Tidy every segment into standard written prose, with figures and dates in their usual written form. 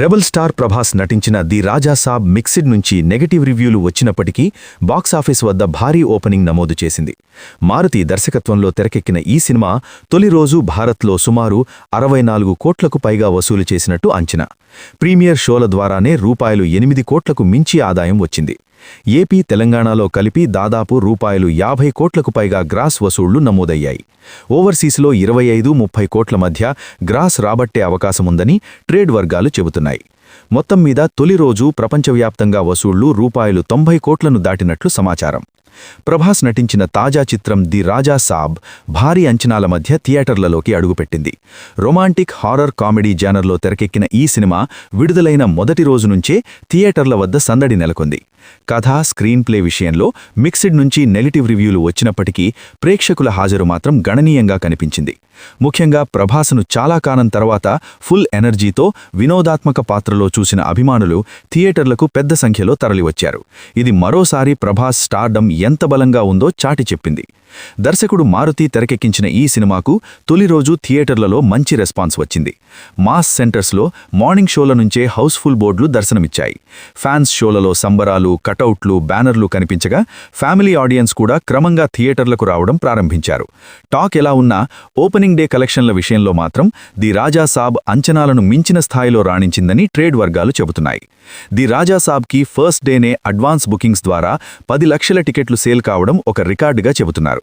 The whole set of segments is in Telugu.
రెబల్ స్టార్ ప్రభాస్ నటించిన ది రాజా సాబ్ మిక్సిడ్ నుంచి నెగటివ్ రివ్యూలు వచ్చినప్పటికీ బాక్సాఫీస్ వద్ద భారీ ఓపెనింగ్ నమోదు చేసింది. మారుతి దర్శకత్వంలో తెరకెక్కిన ఈ సినిమా తొలి రోజు భారత్లో సుమారు 64 కోట్లకు పైగా వసూలు చేసినట్టు అంచనా. ప్రీమియర్ షోల ద్వారానే రూ8 కోట్లకు మించి ఆదాయం వచ్చింది. ఏపీ, తెలంగాణలో కలిపి దాదాపు రూ50 కోట్లకు పైగా గ్రాస్ వసూళ్లు నమోదయ్యాయి. ఓవర్సీస్లో 25-30 కోట్ల మధ్య గ్రాస్ రాబట్టే అవకాశముందని ట్రేడ్ వర్గాలు చెబుతున్నాయి. మొత్తం మీద తొలి రోజు ప్రపంచవ్యాప్తంగా వసూళ్లు రూ90 కోట్లను దాటినట్లు సమాచారం. ప్రభాస్ నటించిన తాజా చిత్రం ది రాజా సాబ్ భారీ అంచనాల మధ్య థియేటర్లలోకి అడుగుపెట్టింది. రొమాంటిక్ హారర్ కామెడీ జానర్లో తెరకెక్కిన ఈ సినిమా విడుదలైన మొదటి రోజు నుంచే థియేటర్ల వద్ద సందడి నెలకొంది. కథ, స్క్రీన్ ప్లే విషయంలో మిక్సిడ్ నుంచి నెగటివ్ రివ్యూలు వచ్చినప్పటికీ ప్రేక్షకుల హాజరు మాత్రం గణనీయంగా కనిపించింది. ముఖ్యంగా ప్రభాస్ను చాలా కాలం తర్వాత ఫుల్ ఎనర్జీతో వినోదాత్మక పాత్రలో చూసిన అభిమానులు థియేటర్లకు పెద్ద సంఖ్యలో తరలివచ్చారు. ఇది మరోసారి ప్రభాస్ స్టార్డమ్ ఎంత బలంగా ఉందో చాటి చెప్పింది. దర్శకుడు మారుతి తెరకెక్కించిన ఈ సినిమాకు తొలి రోజు థియేటర్లలో మంచి రెస్పాన్స్ వచ్చింది. మాస్ సెంటర్స్లో మార్నింగ్ షోల నుంచే హౌస్ఫుల్ బోర్డులు దర్శనమిచ్చాయి. ఫ్యాన్స్ షోలలో సంబరాలు, కటౌట్లు, బ్యానర్లు కనిపించగా ఫ్యామిలీ ఆడియన్స్ కూడా క్రమంగా థియేటర్లకు రావడం ప్రారంభించారు. టాక్ ఎలా ఉన్నా ఓపెనింగ్ డే కలెక్షన్ల విషయంలో మాత్రం ది రాజా సాబ్ అంచనాలను మించిన స్థాయిలో రాణించిందని ట్రేడ్ వర్గాలు చెబుతున్నాయి. ది రాజా సాబ్కి ఫస్ట్ డేనే అడ్వాన్స్ బుకింగ్స్ ద్వారా 10 లక్షల టికెట్లు సేల్ కావడం ఒక రికార్డుగా చెబుతున్నారు.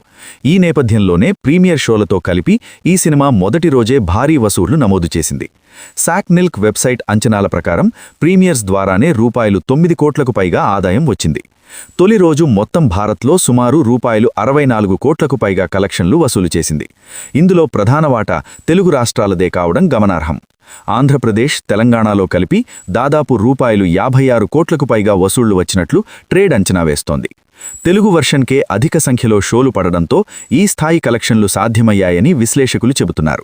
ఈ నేపథ్యంలోనే ప్రీమియర్ షోలతో కలిపి ఈ సినిమా మొదటి రోజే భారీ వసూళ్లు నమోదు చేసింది. సాక్నిల్క్ వెబ్సైట్ అంచనాల ప్రకారం ప్రీమియర్స్ ద్వారానే రూ9 కోట్లకు పైగా ఆదాయం వచ్చింది. తొలి రోజు మొత్తం భారత్లో సుమారు రూ64 కోట్లకు పైగా కలెక్షన్లు వసూలు చేసింది. ఇందులో ప్రధాన వాటా తెలుగు రాష్ట్రాలదే కావడం గమనార్హం. ఆంధ్రప్రదేశ్, తెలంగాణలో కలిపి దాదాపు రూ56 కోట్లకు పైగా వసూళ్లు వచ్చినట్లు ట్రేడ్ అంచనా వేస్తోంది. తెలుగు వర్షన్కే అధిక సంఖ్యలో షోలు పడడంతో ఈ స్థాయి కలెక్షన్లు సాధ్యమయ్యాయని విశ్లేషకులు చెబుతున్నారు.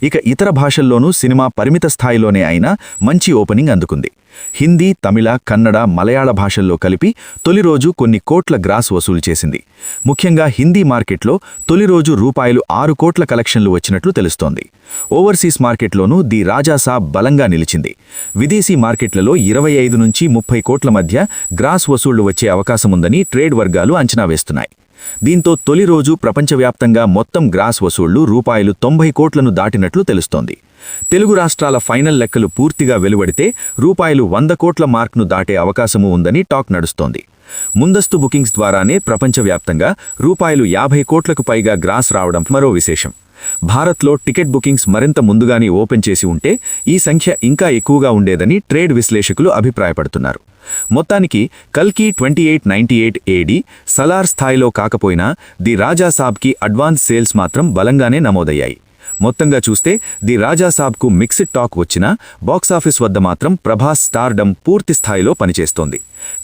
ఇక ఇతర భాషల్లోనూ సినిమా పరిమిత స్థాయిలోనే అయినా మంచి ఓపెనింగ్ అందుకుంది. హిందీ, తమిళ, కన్నడ, మలయాళ భాషల్లో కలిపి తొలి రోజు కొన్ని కోట్ల గ్రాస్ వసూలు చేసింది. ముఖ్యంగా హిందీ మార్కెట్లో తొలి రోజు రూ6 కోట్ల కలెక్షన్లు వచ్చినట్లు తెలుస్తోంది. ఓవర్సీస్ మార్కెట్లోనూ ది రాజా సాబ్ బలంగా నిలిచింది. విదేశీ మార్కెట్లలో 25-30 కోట్ల మధ్య గ్రాస్ వసూళ్లు వచ్చే అవకాశముందని ట్రేడ్ వర్గాలు అంచనా వేస్తున్నాయి. దీంతో తొలి రోజు ప్రపంచవ్యాప్తంగా మొత్తం గ్రాస్ వసూళ్లు రూ90 కోట్లను దాటినట్లు తెలుస్తోంది. తెలుగు రాష్ట్రాల ఫైనల్ లెక్కలు పూర్తిగా వెలువడితే రూ100 కోట్ల మార్క్ను దాటే అవకాశమూ ఉందని టాక్ నడుస్తోంది. ముందస్తు బుకింగ్స్ ద్వారానే ప్రపంచవ్యాప్తంగా రూ50 కోట్లకు పైగా గ్రాస్ రావడం మరో విశేషం. భారత్లో టికెట్ బుకింగ్స్ మరింత ముందుగానే ఓపెన్ చేసి ఉంటే ఈ సంఖ్య ఇంకా ఎక్కువగా ఉండేదని ట్రేడ్ విశ్లేషకులు అభిప్రాయపడుతున్నారు. మొత్తానికి కల్కి 2898 AD సలార్ స్థాయిలో కాకపోయినా ది రాజా సాబ్కి అడ్వాన్స్ సేల్స్ మాత్రం బలంగానే నమోదయ్యాయి. మొత్తంగా చూస్తే ది రాజా సాబ్కు మిక్స్డ్ టాక్ వచ్చినా బాక్సాఫీస్ వద్ద మాత్రం ప్రభాస్ స్టార్డమ్ పూర్తి స్థాయిలో పనిచేస్తోంది.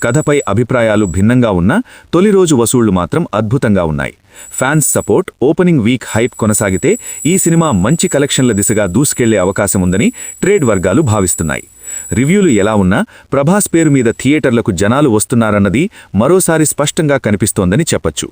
కథపై అభిప్రాయాలు భిన్నంగా ఉన్నా తొలి రోజు వసూళ్లు మాత్రం అద్భుతంగా ఉన్నాయి. Fans support, opening week hype కొనసాగితే ఈ సినిమా మంచి కలెక్షన్ల దిశగా దూసుకెళ్లే అవకాశముందని ట్రేడ్ వర్గాలు భావిస్తున్నాయి. రివ్యూలు ఎలా ఉన్నా ప్రభాస్ పేరు మీద థియేటర్లకు జనాలు వస్తున్నారన్నది మరోసారి స్పష్టంగా కనిపిస్తోందని చెప్పొచ్చు.